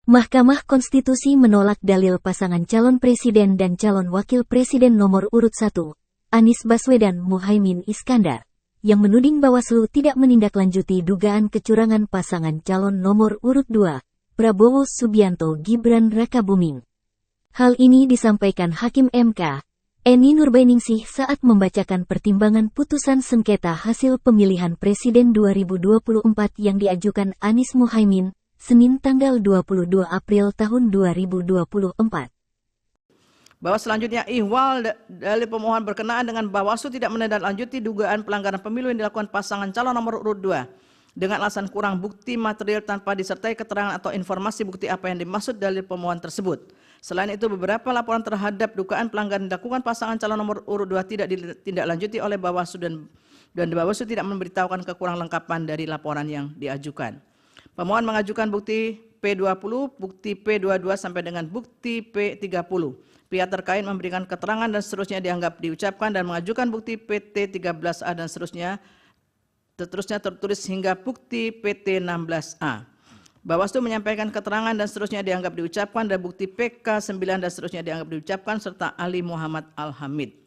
Mahkamah Konstitusi menolak dalil pasangan calon presiden dan calon wakil presiden nomor urut 1, Anies Baswedan Muhaimin Iskandar, yang menuding Bawaslu tidak menindaklanjuti dugaan kecurangan pasangan calon nomor urut 2, Prabowo Subianto Gibran Rakabuming. Hal ini disampaikan Hakim MK, Eni Nurbainingsih saat membacakan pertimbangan putusan sengketa hasil pemilihan presiden 2024 yang diajukan Anies Muhaimin, Senin tanggal 22 April tahun 2024. Bahwa selanjutnya ihwal dalil pemohon berkenaan dengan Bawaslu tidak menindaklanjuti dugaan pelanggaran pemilu yang dilakukan pasangan calon nomor urut 2 dengan alasan kurang bukti material tanpa disertai keterangan atau informasi bukti apa yang dimaksud dalil pemohon tersebut. Selain itu, beberapa laporan terhadap dugaan pelanggaran dilakukan pasangan calon nomor urut 2 tidak ditindaklanjuti oleh Bawaslu dan Bawaslu tidak memberitahukan kekurang lengkapan dari laporan yang diajukan. Pemohon mengajukan bukti P20, bukti P22 sampai dengan bukti P30. Pihak terkait memberikan keterangan dan seterusnya dianggap diucapkan dan mengajukan bukti PT13A dan seterusnya tertulis hingga bukti PT16A. Bawaslu menyampaikan keterangan dan seterusnya dianggap diucapkan dan bukti PK9 dan seterusnya dianggap diucapkan serta Ali Muhammad Al-Hamid.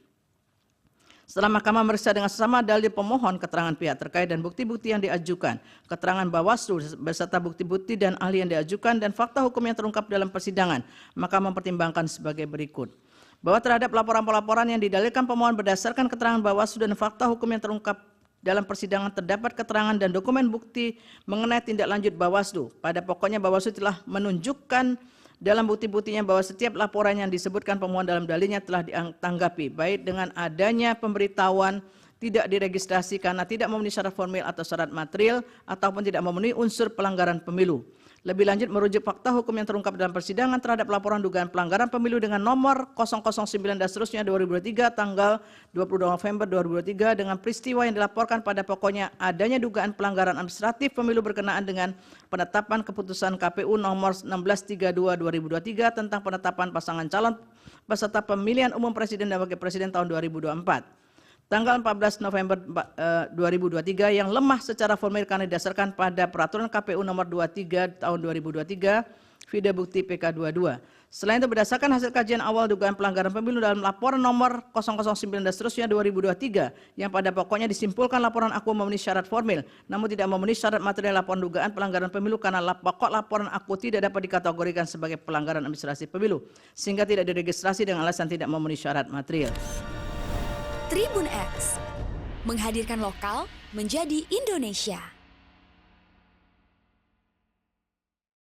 Setelah mahkamah memeriksa dengan sesama dalil pemohon, keterangan pihak terkait dan bukti-bukti yang diajukan, keterangan Bawaslu beserta bukti-bukti dan ahli yang diajukan dan fakta hukum yang terungkap dalam persidangan, maka mempertimbangkan sebagai berikut. Bahwa terhadap laporan-laporan yang didalilkan pemohon berdasarkan keterangan Bawaslu dan fakta hukum yang terungkap dalam persidangan terdapat keterangan dan dokumen bukti mengenai tindak lanjut Bawaslu. Pada pokoknya Bawaslu telah menunjukkan dalam bukti-buktinya bahwa setiap laporan yang disebutkan pemohon dalam dalilnya telah ditanggapi, baik dengan adanya pemberitahuan tidak diregistrasi karena tidak memenuhi syarat formil atau syarat material, ataupun tidak memenuhi unsur pelanggaran pemilu. Lebih lanjut merujuk fakta hukum yang terungkap dalam persidangan terhadap laporan dugaan pelanggaran pemilu dengan nomor 009 dan seterusnya 2023 tanggal 22 November 2023 dengan peristiwa yang dilaporkan pada pokoknya adanya dugaan pelanggaran administratif pemilu berkenaan dengan penetapan keputusan KPU nomor 1632 2023 tentang penetapan pasangan calon peserta pemilihan umum presiden dan wakil presiden tahun 2024. Tanggal 14 November 2023 yang lemah secara formil karena didasarkan pada peraturan KPU nomor 23 tahun 2023, video bukti PK22. Selain itu berdasarkan hasil kajian awal dugaan pelanggaran pemilu dalam laporan nomor 009 dan seterusnya 2023 yang pada pokoknya disimpulkan laporan aku memenuhi syarat formil namun tidak memenuhi syarat material laporan dugaan pelanggaran pemilu karena pokok laporan aku tidak dapat dikategorikan sebagai pelanggaran administrasi pemilu sehingga tidak diregistrasi dengan alasan tidak memenuhi syarat material. Tribun X menghadirkan lokal menjadi Indonesia.